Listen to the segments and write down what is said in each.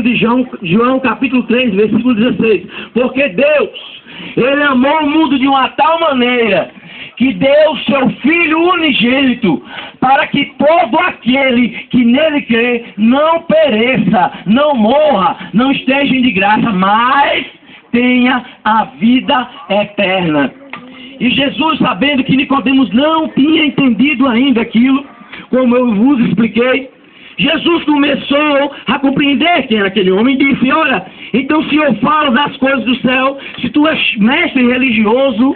de João capítulo 3, versículo 16. Porque Deus, Ele amou o mundo de uma tal maneira que deu seu Filho unigênito, para que todo aquele que nele crê não pereça, não morra, não esteja de graça, mas tenha a vida eterna. E Jesus, sabendo que Nicodemos não tinha entendido ainda aquilo, como eu vos expliquei, Jesus começou a compreender quem era aquele homem e disse: olha, então se eu falo das coisas do céu, se tu és mestre religioso,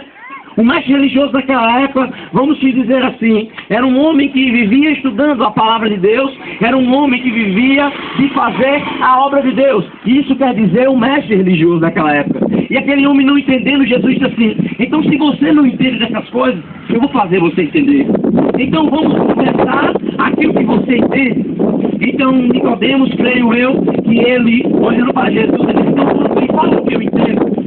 o mestre religioso daquela época, vamos se dizer assim, era um homem que vivia estudando a palavra de Deus, era um homem que vivia de fazer a obra de Deus. Isso quer dizer o mestre religioso daquela época. E aquele homem não entendendo, Jesus disse assim: então se você não entende dessas coisas, eu vou fazer você entender. Então vamos conversar aquilo que você entende. Então Nicodemos, creio eu, que ele, olhando para Jesus, ele disse: então me fala o que eu entendo.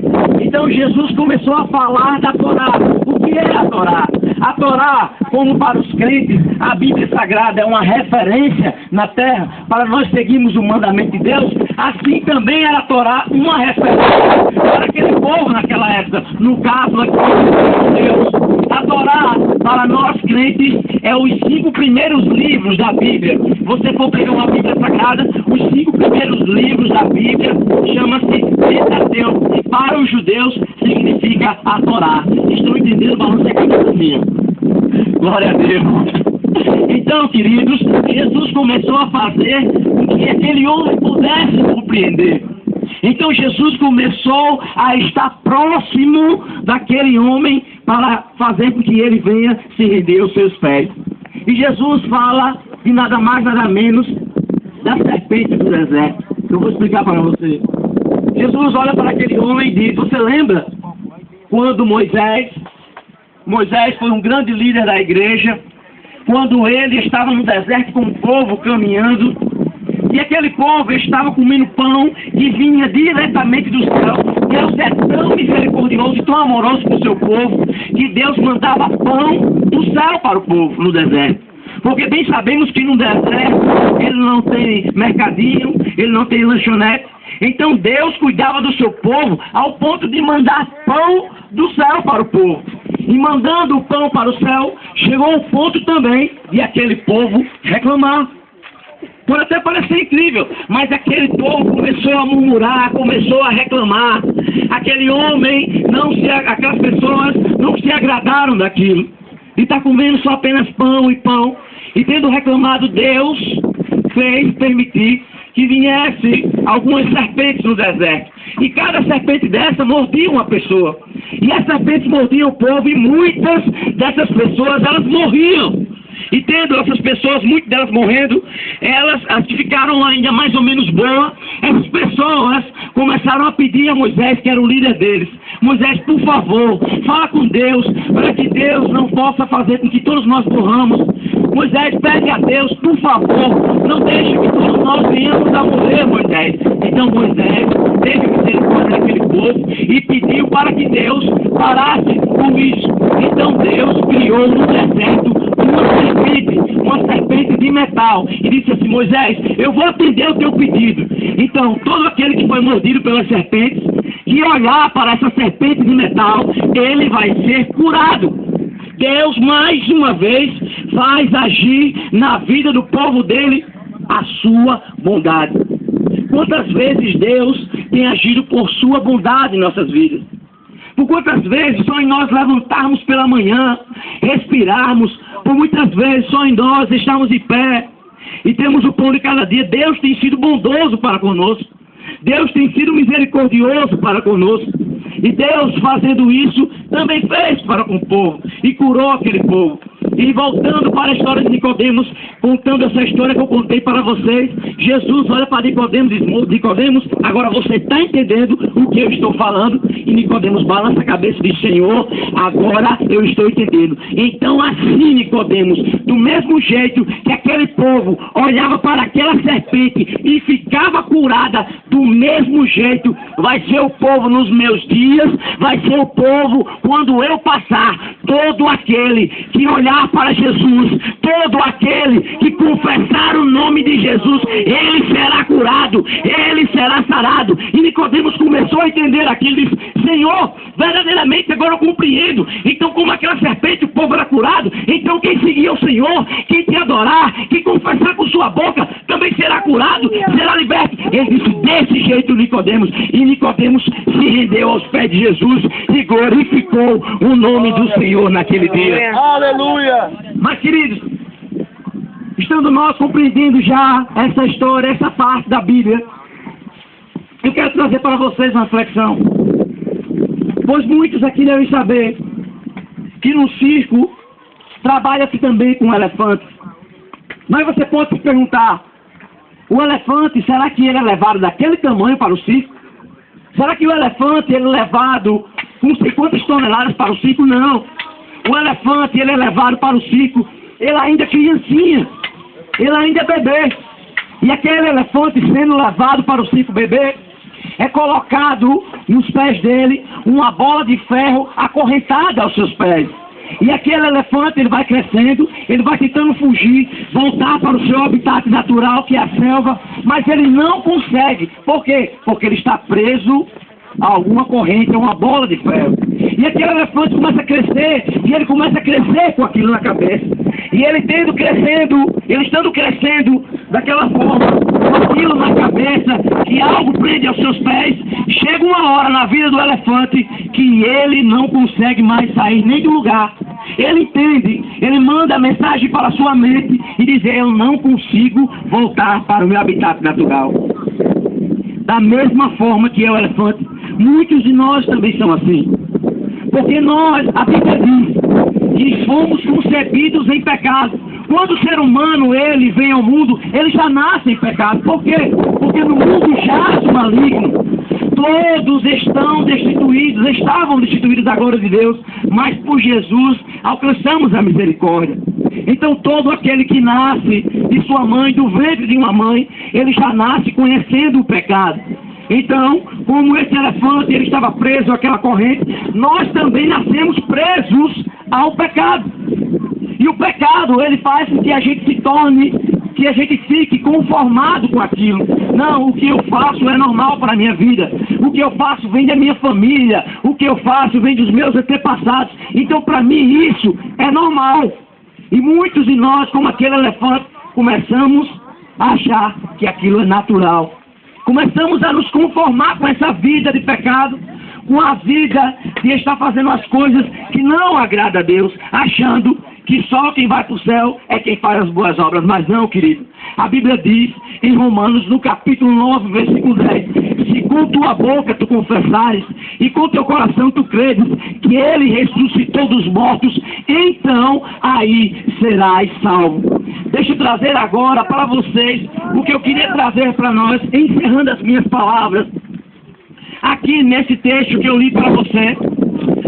Então Jesus começou a falar da Torá. O que é a Torá? A Torá, como para os crentes, a Bíblia Sagrada é uma referência na terra para nós seguirmos o mandamento de Deus, assim também era a Torá uma referência para aquele povo naquela época, no caso aqui, Deus. A Torá, para nós crentes, é os 5 primeiros livros da Bíblia. Você for pegar uma Bíblia Sagrada, os 5 primeiros livros da Bíblia chama-se Pentateuco. E para os judeus significa a Torá. Estão entendendo? Balance a cabeça minha. Glória a Deus. Então, queridos, Jesus começou a fazer com que aquele homem pudesse compreender. Então Jesus começou a estar próximo daquele homem para fazer com que ele venha se render aos seus pés. E Jesus fala de nada mais, nada menos da serpente do deserto. Eu vou explicar para você. Jesus olha para aquele homem e diz: você lembra quando Moisés foi um grande líder da igreja, quando ele estava no deserto com o povo caminhando, e aquele povo estava comendo pão que vinha diretamente do céu. Deus é tão misericordioso e tão amoroso com o seu povo, que Deus mandava pão do céu para o povo no deserto. Porque bem sabemos que no deserto ele não tem mercadinho, ele não tem lanchonete. Então Deus cuidava do seu povo ao ponto de mandar pão do céu para o povo. E mandando o pão para o céu, chegou o ponto também de aquele povo reclamar. Pode até parecer incrível, mas aquele povo começou a murmurar, começou a reclamar. Aquele homem, aquelas pessoas não se agradaram daquilo. E está comendo só apenas pão e pão. E tendo reclamado, Deus fez permitir que viesse algumas serpentes no deserto. E cada serpente dessa mordia uma pessoa. E as serpentes mordiam o povo e muitas dessas pessoas, elas morriam. E tendo essas pessoas, muitas delas morrendo, as que ficaram ainda mais ou menos boas, essas pessoas começaram a pedir a Moisés, que era o líder deles: Moisés, por favor, fala com Deus, para que Deus não possa fazer com que todos nós morramos. Moisés, pede a Deus, por favor, não deixe que todos nós venhamos a morrer, Moisés. Então Moisés teve misericórdia daquele povo e pediu para que Deus parasse com isso. Então Deus criou no deserto uma serpente de metal, e disse assim: Moisés, eu vou atender o teu pedido. Então todo aquele que foi mordido pelas serpentes e olhar para essa serpente de metal, ele vai ser curado. Deus mais uma vez faz agir na vida do povo dele a sua bondade. Quantas vezes Deus tem agido por sua bondade em nossas vidas? Por quantas vezes só em nós levantarmos pela manhã, respirarmos, por muitas vezes só em nós estarmos de pé e temos o pão de cada dia, Deus tem sido bondoso para conosco. Deus tem sido misericordioso para conosco. E Deus, fazendo isso, também fez para com o povo e curou aquele povo. E voltando para a história de Nicodemos, contando essa história que eu contei para vocês, Jesus olha para Nicodemos e diz: Nicodemos, agora você está entendendo o que eu estou falando? E Nicodemos balança a cabeça e diz: Senhor, agora eu estou entendendo. Então assim, Nicodemos, do mesmo jeito que aquele povo olhava para aquela serpente e ficava curada, do mesmo jeito vai ser o povo nos meus dias, vai ser o povo quando eu passar. todo aquele que olhar para Jesus, todo aquele que confessar o nome de Jesus, ele será curado, ele será sarado. E Nicodemos começou a entender aquilo e disse: Senhor, verdadeiramente agora eu compreendo. Então, como aquela serpente, o povo era curado. Então, quem seguir o Senhor, quem te adorar, quem confessar com sua boca, também será curado, será liberto. Ele disse desse jeito, Nicodemos. E Nicodemos se rendeu aos pés de Jesus e glorificou o nome do Senhor naquele dia. Aleluia! Mas, queridos, estando nós compreendendo já essa história, essa parte da Bíblia, eu quero trazer para vocês uma reflexão. Pois muitos aqui devem saber que no circo trabalha-se também com elefantes. Mas você pode se perguntar: o elefante, será que ele é levado daquele tamanho para o circo? Será que o elefante ele é levado com não sei quantas toneladas para o circo? Não. O elefante ele é levado para o circo, ele ainda é criancinha, ele ainda é bebê. E aquele elefante sendo levado para o circo bebê, é colocado nos pés dele uma bola de ferro acorrentada aos seus pés. E aquele elefante ele vai crescendo, ele vai tentando fugir, voltar para o seu habitat natural, que é a selva, mas ele não consegue. Por quê? Porque ele está preso a alguma corrente, a uma bola de ferro. E aquele elefante começa a crescer, e ele começa a crescer com aquilo na cabeça. E ele estando crescendo daquela forma, com aquilo na cabeça, que algo prende aos seus pés, chega uma hora na vida do elefante que ele não consegue mais sair nem do lugar. Ele entende, ele manda a mensagem para a sua mente e diz: eu não consigo voltar para o meu habitat natural. Da mesma forma que é o elefante, muitos de nós também são assim. Porque nós, a Bíblia diz que fomos concebidos em pecado. Quando o ser humano ele vem ao mundo, ele já nasce em pecado. Por quê? Porque no mundo jaz o maligno. Todos estavam destituídos da glória de Deus, mas por Jesus alcançamos a misericórdia. Então todo aquele que nasce de sua mãe, do ventre de uma mãe, ele já nasce conhecendo o pecado. Então, como esse elefante ele estava preso àquela corrente, nós também nascemos presos ao pecado. E o pecado, ele faz com que a gente se torne, que a gente fique conformado com aquilo. Não, o que eu faço é normal para a minha vida. O que eu faço vem da minha família. O que eu faço vem dos meus antepassados. Então, para mim, isso é normal. E muitos de nós, como aquele elefante, começamos a achar que aquilo é natural. Começamos a nos conformar com essa vida de pecado, com a vida de estar fazendo as coisas que não agrada a Deus, achando que só quem vai para o céu é quem faz as boas obras. Mas não, querido. A Bíblia diz em Romanos, no capítulo 9, versículo 10, se com tua boca tu confessares e com teu coração tu creres que ele ressuscitou dos mortos, então aí serás salvo. Deixa eu trazer agora para vocês o que eu queria trazer para nós, encerrando as minhas palavras, aqui nesse texto que eu li para você.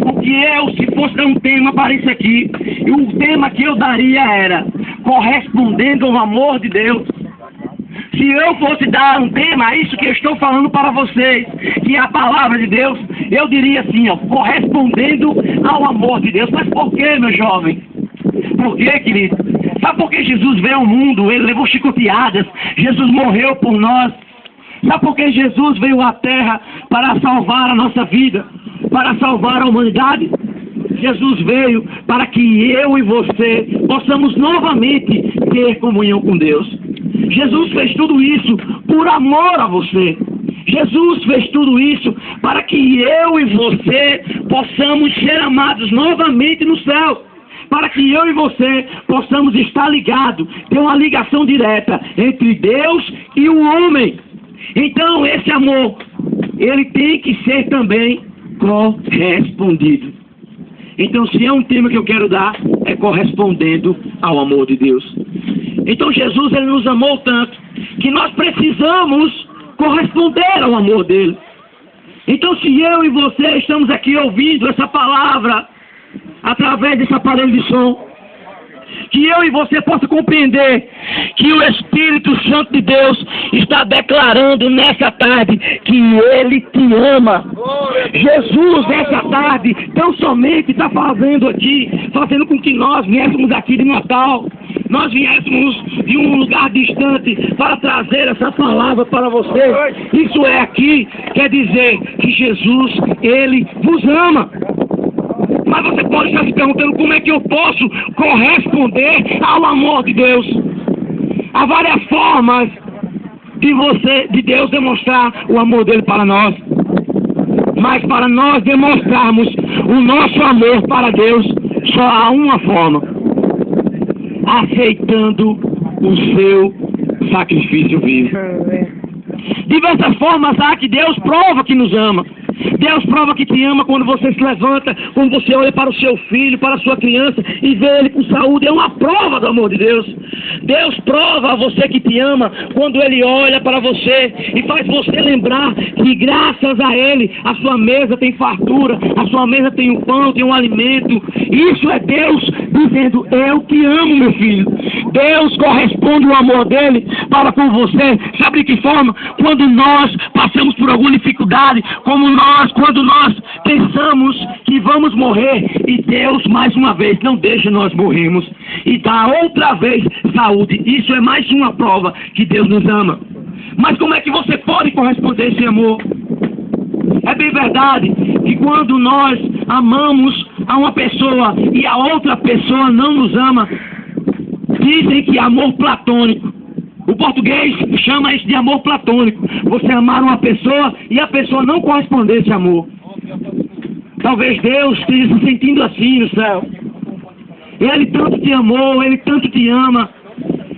O que eu, se fosse dar um tema para isso aqui, e o tema que eu daria era correspondendo ao amor de Deus. Se eu fosse dar um tema a isso que eu estou falando para vocês, que é a palavra de Deus, eu diria assim, ó, correspondendo ao amor de Deus. Mas por que, meu jovem? Por que, querido? Sabe por que Jesus veio ao mundo? Ele levou chicoteadas, Jesus morreu por nós. Sabe por que Jesus veio à terra? Para salvar a nossa vida, para salvar a humanidade. Jesus veio para que eu e você possamos novamente ter comunhão com Deus. Jesus fez tudo isso por amor a você. Jesus fez tudo isso para que eu e você possamos ser amados novamente no céu. Para que eu e você possamos estar ligados, ter uma ligação direta entre Deus e o homem. Então esse amor, ele tem que ser também correspondido. Então se é um tema que eu quero dar, é correspondendo ao amor de Deus. Então Jesus, ele nos amou tanto, que nós precisamos corresponder ao amor dele. Então se eu e você estamos aqui ouvindo essa palavra, através desse aparelho de som, que eu e você possa compreender que o Espírito Santo de Deus está declarando nessa tarde que Ele te ama. Jesus, nessa tarde, tão somente está fazendo com que nós viéssemos aqui de Natal, nós viéssemos de um lugar distante para trazer essa palavra para você. Isso é aqui, quer dizer que Jesus, Ele vos ama. Mas você pode estar se perguntando como é que eu posso corresponder ao amor de Deus. Há várias formas de Deus demonstrar o amor dele para nós. Mas para nós demonstrarmos o nosso amor para Deus, só há uma forma: aceitando o seu sacrifício vivo. Diversas formas há que Deus prova que nos ama. Deus prova que te ama quando você se levanta, quando você olha para o seu filho, para a sua criança e vê ele com saúde. É uma prova do amor de Deus. Deus prova a você que te ama quando Ele olha para você e faz você lembrar que graças a Ele a sua mesa tem fartura, a sua mesa tem um pão, tem um alimento. Isso é Deus dizendo: eu te amo, meu filho. Deus corresponde o amor dele para com você. Sabe de que forma? Quando nós passamos por alguma dificuldade, quando nós pensamos que vamos morrer, e Deus mais uma vez não deixa nós morrermos e dá outra vez saúde. Isso é mais uma prova que Deus nos ama. Mas como é que você pode corresponder a esse amor? É bem verdade que quando nós amamos a uma pessoa e a outra pessoa não nos ama, dizem que é amor platônico. O português chama isso de amor platônico. Você amar uma pessoa e a pessoa não corresponder a esse amor. Talvez Deus esteja se sentindo assim no céu. Ele tanto te amou, Ele tanto te ama.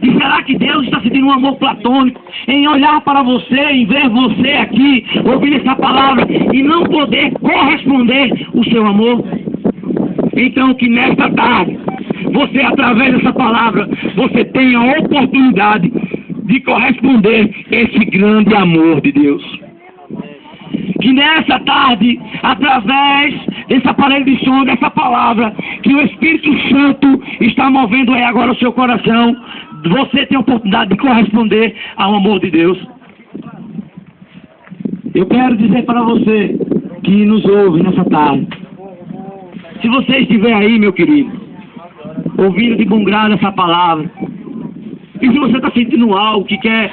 E será que Deus está sentindo um amor platônico em olhar para você, em ver você aqui, ouvir essa palavra e não poder corresponder o seu amor? Então que nesta tarde, você, através dessa palavra, você tenha a oportunidade de corresponder esse grande amor de Deus. Que nessa tarde, através desse aparelho de som, dessa palavra, que o Espírito Santo está movendo aí agora o seu coração, você tem a oportunidade de corresponder ao amor de Deus. Eu quero dizer para você que nos ouve nessa tarde, se você estiver aí, meu querido, ouvindo de bom grado essa palavra, e se você está sentindo algo que quer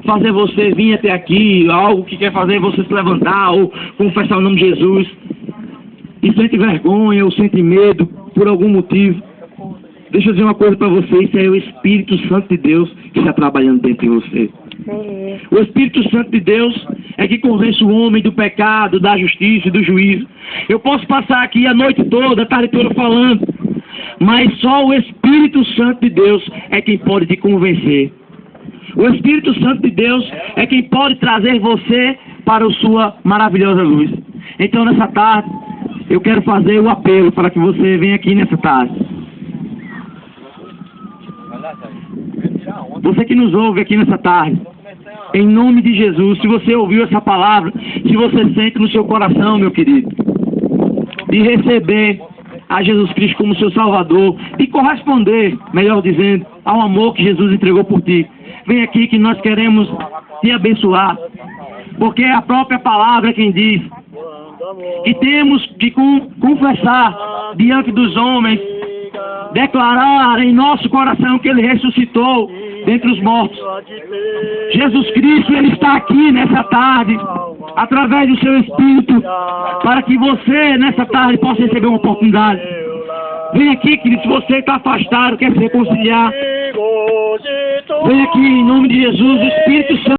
fazer você vir até aqui, algo que quer fazer você se levantar ou confessar o nome de Jesus, e sente vergonha ou sente medo por algum motivo, deixa eu dizer uma coisa para você: isso é o Espírito Santo de Deus que está trabalhando dentro de você. O Espírito Santo de Deus é que convence o homem do pecado, da justiça e do juízo. Eu posso passar aqui a noite toda, a tarde toda falando, mas só o Espírito Santo de Deus é quem pode te convencer. O Espírito Santo de Deus é quem pode trazer você para a sua maravilhosa luz. Então, nessa tarde, eu quero fazer o apelo para que você venha aqui nessa tarde. Você que nos ouve aqui nessa tarde, em nome de Jesus, se você ouviu essa palavra, se você sente no seu coração, meu querido, de receber a Jesus Cristo como seu Salvador e corresponder, melhor dizendo, ao amor que Jesus entregou por ti, vem aqui que nós queremos te abençoar, porque é a própria palavra quem diz que temos que confessar diante dos homens, declarar em nosso coração que Ele ressuscitou dentre os mortos. Jesus Cristo, Ele está aqui nessa tarde, através do seu Espírito, para que você, nessa tarde, possa receber uma oportunidade. Vem aqui, querido, se você está afastado, quer se reconciliar, vem aqui em nome de Jesus, o Espírito Santo.